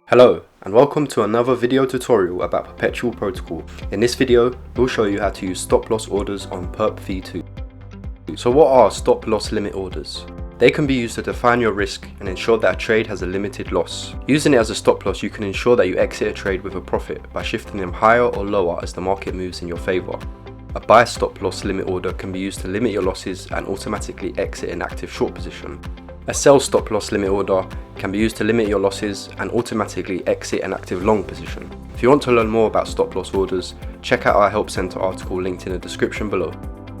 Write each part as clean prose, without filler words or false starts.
Hello and welcome to another video tutorial about Perpetual Protocol. In this video, we'll show you how to use stop loss orders on Perp v2. So what are stop loss limit orders? They can be used to define your risk and ensure that a trade has a limited loss. Using it as a stop loss, you can ensure that you exit a trade with a profit by shifting them higher or lower as the market moves in your favour. A buy stop loss limit order can be used to limit your losses and automatically exit an active short position. A sell stop loss limit order can be used to limit your losses and automatically exit an active long position. If you want to learn more about stop loss orders, check out our Help Center article linked in the description below.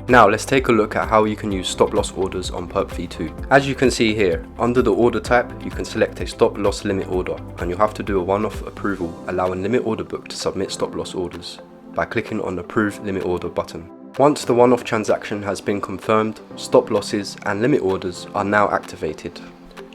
Now let's take a look at how you can use stop loss orders on Perp v2. As you can see here, under the order type, you can select a stop loss limit order and you'll have to do a one-off approval allowing limit order book to submit stop loss orders by clicking on the Approve Limit Order button. Once the one-off transaction has been confirmed, stop losses and limit orders are now activated.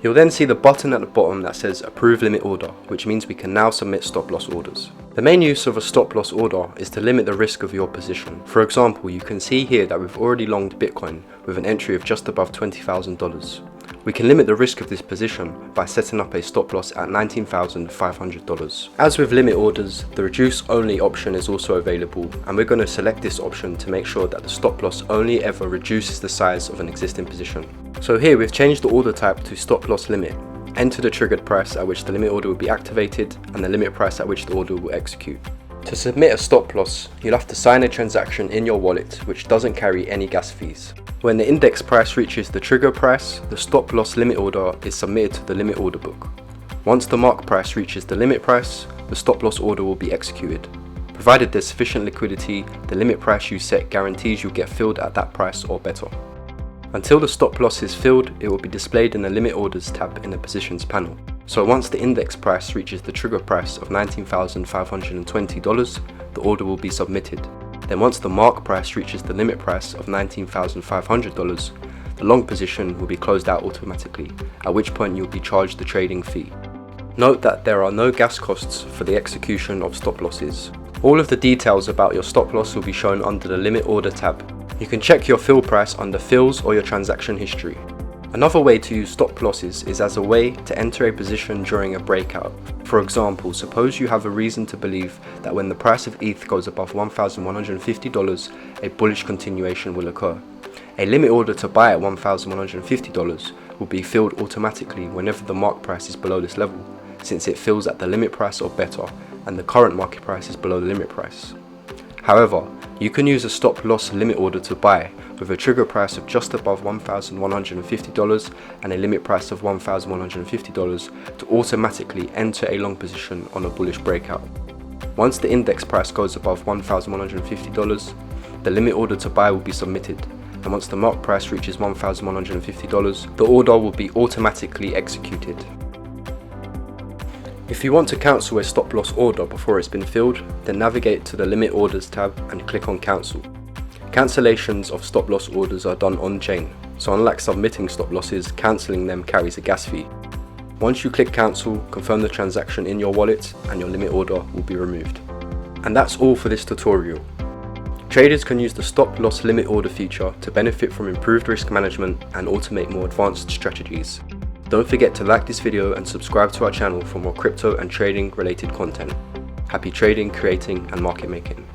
You'll then see the button at the bottom that says Approve Limit Order, which means we can now submit stop loss orders. The main use of a stop loss order is to limit the risk of your position. For example, you can see here that we've already longed Bitcoin with an entry of just above $20,000. We can limit the risk of this position by setting up a stop loss at $19,500. As with limit orders, the reduce only option is also available, and we're going to select this option to make sure that the stop loss only ever reduces the size of an existing position. So here we've changed the order type to stop loss limit. Enter the triggered price at which the limit order will be activated and the limit price at which the order will execute. To submit a stop loss, you'll have to sign a transaction in your wallet which doesn't carry any gas fees. When the index price reaches the trigger price, the stop loss limit order is submitted to the limit order book. Once the mark price reaches the limit price, the stop loss order will be executed. Provided there's sufficient liquidity, the limit price you set guarantees you'll get filled at that price or better. Until the stop loss is filled, it will be displayed in the Limit Orders tab in the Positions panel. So once the index price reaches the trigger price of $19,520, the order will be submitted. Then once the mark price reaches the limit price of $19,500, the long position will be closed out automatically, at which point you'll be charged the trading fee. Note that there are no gas costs for the execution of stop losses. All of the details about your stop loss will be shown under the Limit Order tab. You can check your fill price under Fills or your transaction history. Another way to use stop losses is as a way to enter a position during a breakout. For example, suppose you have a reason to believe that when the price of ETH goes above $1,150, a bullish continuation will occur. A limit order to buy at $1,150 will be filled automatically whenever the mark price is below this level, since it fills at the limit price or better and the current market price is below the limit price. However, you can use a stop loss limit order to buy with a trigger price of just above $1,150 and a limit price of $1,150 to automatically enter a long position on a bullish breakout. Once the index price goes above $1,150, the limit order to buy will be submitted, and once the mark price reaches $1,150, the order will be automatically executed. If you want to cancel a stop loss order before it's been filled, then navigate to the Limit Orders tab and click on Cancel. Cancellations of stop loss orders are done on-chain, so unlike submitting stop losses, cancelling them carries a gas fee. Once you click Cancel, confirm the transaction in your wallet and your limit order will be removed. And that's all for this tutorial. Traders can use the stop loss limit order feature to benefit from improved risk management and automate more advanced strategies. Don't forget to like this video and subscribe to our channel for more crypto and trading related content. Happy trading, creating and market making.